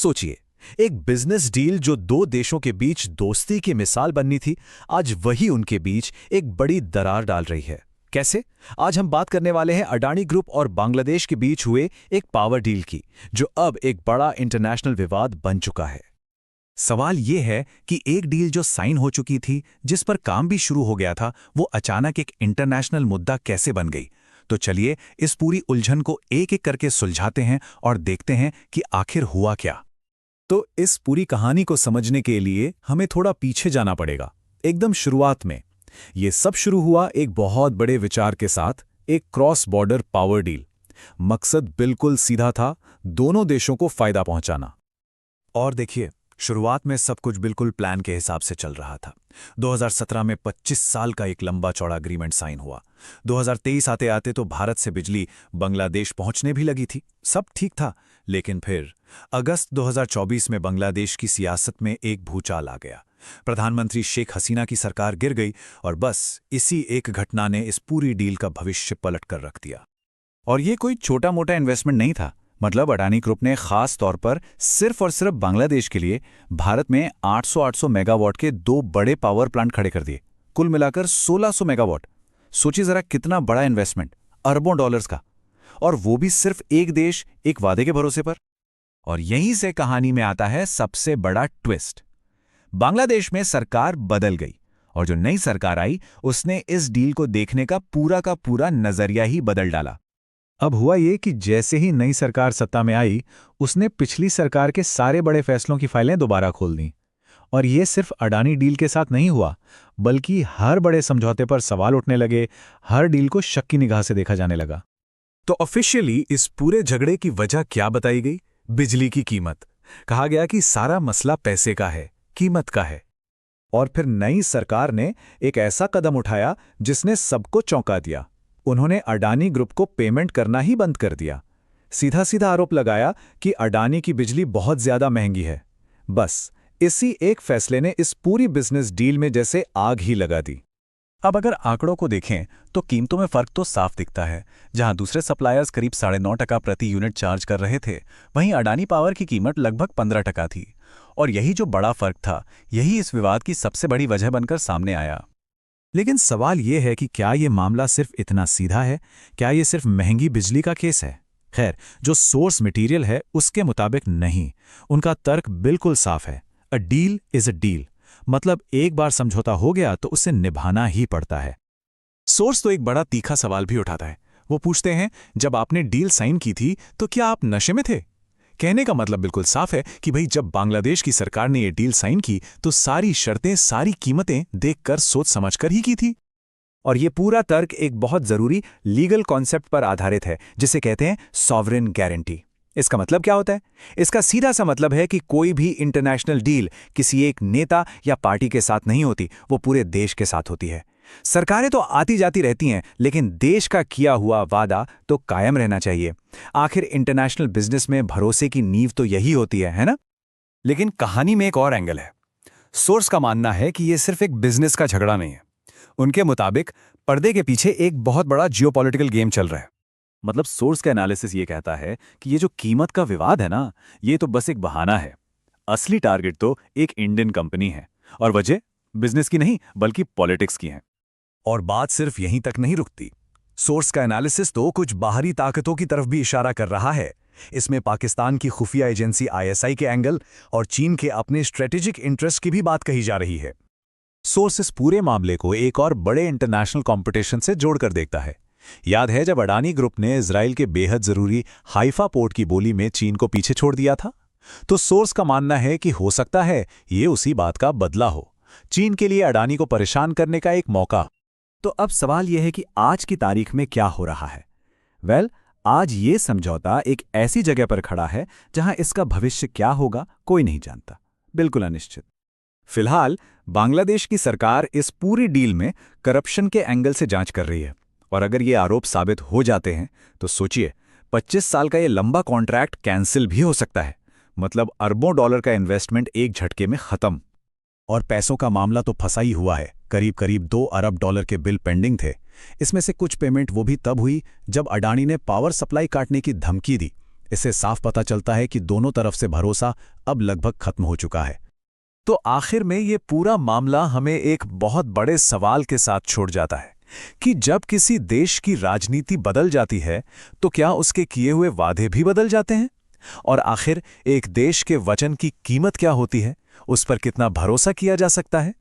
सोचिए, एक business deal जो दो देशों के बीच दोस्ती की मिसाल बननी थी, आज वही उनके बीच एक बड़ी दरार डाल रही है। कैसे? आज हम बात करने वाले हैं अडानी ग्रुप और बांग्लादेश के बीच हुए एक पावर डील की, जो अब एक बड़ा इंटरनेशनल विवाद बन चुका है। सवाल ये है कि एक डील जो साइन हो चुकी थी, जिस पर काम भी शुरू हो गया था, वो अचानक एक इंटरनेशनल मुद्दा कैसे बन गई? तो चलिए इस पूरी उलझन को एक एक करके सुलझाते हैं और देखते हैं कि आखिर हुआ क्या। तो इस पूरी कहानी को समझने के लिए हमें थोड़ा पीछे जाना पड़ेगा, एकदम शुरुआत में। ये सब शुरू हुआ एक बहुत बड़े विचार के साथ, एक क्रॉस बॉर्डर पावर डील। मकसद बिल्कुल सीधा था, दोनों देशों को फायदा पहुंचाना। और देखिए, शुरुआत में सब कुछ बिल्कुल प्लान के हिसाब से चल रहा था। 2017 में 25 साल का एक लंबा चौड़ा एग्रीमेंट साइन हुआ। 2023 आते आते तो भारत से बिजली बांग्लादेश पहुंचने भी लगी थी। सब ठीक था, लेकिन फिर अगस्त 2024 में बांग्लादेश की सियासत में एक भूचाल आ गया। प्रधानमंत्री शेख हसीना की सरकार गिर गई और बस इसी एक घटना ने इस पूरी डील का भविष्य पलट कर रख दिया। और ये कोई छोटा मोटा इन्वेस्टमेंट नहीं था। मतलब अडानी ग्रुप ने खास तौर पर सिर्फ और सिर्फ बांग्लादेश के लिए भारत में 800 मेगावाट के दो बड़े पावर प्लांट खड़े कर दिए, कुल मिलाकर 1600 मेगावाट। सोचिए जरा कितना बड़ा इन्वेस्टमेंट, अरबों डॉलर्स का, और वो भी सिर्फ एक देश एक वादे के भरोसे पर। और यहीं से कहानी में आता है सबसे बड़ा ट्विस्ट। बांग्लादेश में सरकार बदल गई और जो नई सरकार आई उसने इस डील को देखने का पूरा नजरिया ही बदल डाला। अब हुआ ये कि जैसे ही नई सरकार सत्ता में आई, उसने पिछली सरकार के सारे बड़े फैसलों की फाइलें दोबारा खोल दी। और ये सिर्फ अडानी डील के साथ नहीं हुआ, बल्कि हर बड़े समझौते पर सवाल उठने लगे, हर डील को शक की निगाह से देखा जाने लगा। तो ऑफिशियली इस पूरे झगड़े की वजह क्या बताई गई? बिजली की कीमत। कहा गया कि सारा मसला पैसे का है, कीमत का है। और फिर नई सरकार ने एक ऐसा कदम उठाया जिसने सबको चौंका दिया। उन्होंने अडानी ग्रुप को पेमेंट करना ही बंद कर दिया। सीधा सीधा आरोप लगाया कि अडानी की बिजली बहुत ज्यादा महंगी है। बस इसी एक फैसले ने इस पूरी बिजनेस डील में जैसे आग ही लगा दी। अब अगर आंकड़ों को देखें तो कीमतों में फर्क तो साफ दिखता है। जहां दूसरे सप्लायर्स करीब 9.5% प्रति यूनिट चार्ज कर रहे थे, वहीं अडानी पावर की कीमत लगभग 15% थी। और यही जो बड़ा फर्क था, यही इस विवाद की सबसे बड़ी वजह बनकर सामने आया। लेकिन सवाल यह है कि क्या ये मामला सिर्फ इतना सीधा है? क्या ये सिर्फ महंगी बिजली का केस है? खैर, जो सोर्स मटेरियल है उसके मुताबिक नहीं। उनका तर्क बिल्कुल साफ है। A deal is a deal. मतलब एक बार समझौता हो गया तो उसे निभाना ही पड़ता है। सोर्स तो एक बड़ा तीखा सवाल भी उठाता है। वो पूछते हैं, जब आपने डील साइन की थी तो क्या आप नशे में थे? कहने का मतलब बिल्कुल साफ है कि भाई, जब बांग्लादेश की सरकार ने ये डील साइन की तो सारी शर्तें, सारी कीमतें देखकर सोच समझकर ही की थी। और ये पूरा तर्क एक बहुत जरूरी लीगल कॉन्सेप्ट पर आधारित है, जिसे कहते हैं सॉवरेन गारंटी। इसका मतलब क्या होता है? इसका सीधा सा मतलब है कि कोई भी इंटरनेशनल डील किसी एक नेता या पार्टी के साथ नहीं होती, वो पूरे देश के साथ होती है। सरकारें तो आती जाती रहती हैं, लेकिन देश का किया हुआ वादा तो कायम रहना चाहिए। आखिर इंटरनेशनल बिजनेस में भरोसे की नींव तो यही होती है ना? लेकिन कहानी में एक और एंगल है। सोर्स का मानना है कि यह सिर्फ एक बिजनेस का झगड़ा नहीं है। उनके मुताबिक पर्दे के पीछे एक बहुत बड़ा जियोपॉलिटिकल गेम चल रहा है। मतलब सोर्स का एनालिसिस ये कहता है कि ये जो कीमत का विवाद है ना, ये तो बस एक बहाना है। असली टारगेट तो एक इंडियन कंपनी है, और वजह बिजनेस की नहीं बल्कि पॉलिटिक्स की है। और बात सिर्फ यहीं तक नहीं रुकती। सोर्स का एनालिसिस तो कुछ बाहरी ताकतों की तरफ भी इशारा कर रहा है। इसमें पाकिस्तान की खुफिया एजेंसी ISI के एंगल और चीन के अपने स्ट्रेटेजिक इंटरेस्ट की भी बात कही जा रही है। सोर्स इस पूरे मामले को एक और बड़े इंटरनेशनल कंपटीशन से जोड़कर देखता है। याद है जब अडानी ग्रुप ने इजराइल के बेहद जरूरी हाइफा पोर्ट की बोली में चीन को पीछे छोड़ दिया था? तो सोर्स का मानना है कि हो सकता है ये उसी बात का बदला हो, चीन के लिए अडानी को परेशान करने का एक मौका। तो अब सवाल यह है कि आज की तारीख में क्या हो रहा है? आज ये समझौता एक ऐसी जगह पर खड़ा है जहां इसका भविष्य क्या होगा कोई नहीं जानता, बिल्कुल अनिश्चित। फिलहाल बांग्लादेश की सरकार इस पूरी डील में करप्शन के एंगल से जांच कर रही है, और अगर ये आरोप साबित हो जाते हैं तो सोचिए 25 साल का ये लंबा कॉन्ट्रैक्ट कैंसिल भी हो सकता है। मतलब अरबों डॉलर का इन्वेस्टमेंट एक झटके में खत्म। और पैसों का मामला तो फंसा ही हुआ है। करीब 2 अरब डॉलर के बिल पेंडिंग थे। इसमें से कुछ पेमेंट वो भी तब हुई जब अडानी ने पावर सप्लाई काटने की धमकी दी। इससे साफ पता चलता है कि दोनों तरफ से भरोसा अब लगभग खत्म हो चुका है। तो आखिर में ये पूरा मामला हमें एक बहुत बड़े सवाल के साथ छोड़ जाता है कि जब किसी देश की राजनीति बदल जाती है तो क्या उसके किए हुए वादे भी बदल जाते हैं? और आखिर एक देश के वचन की कीमत क्या होती है, उस पर कितना भरोसा किया जा सकता है?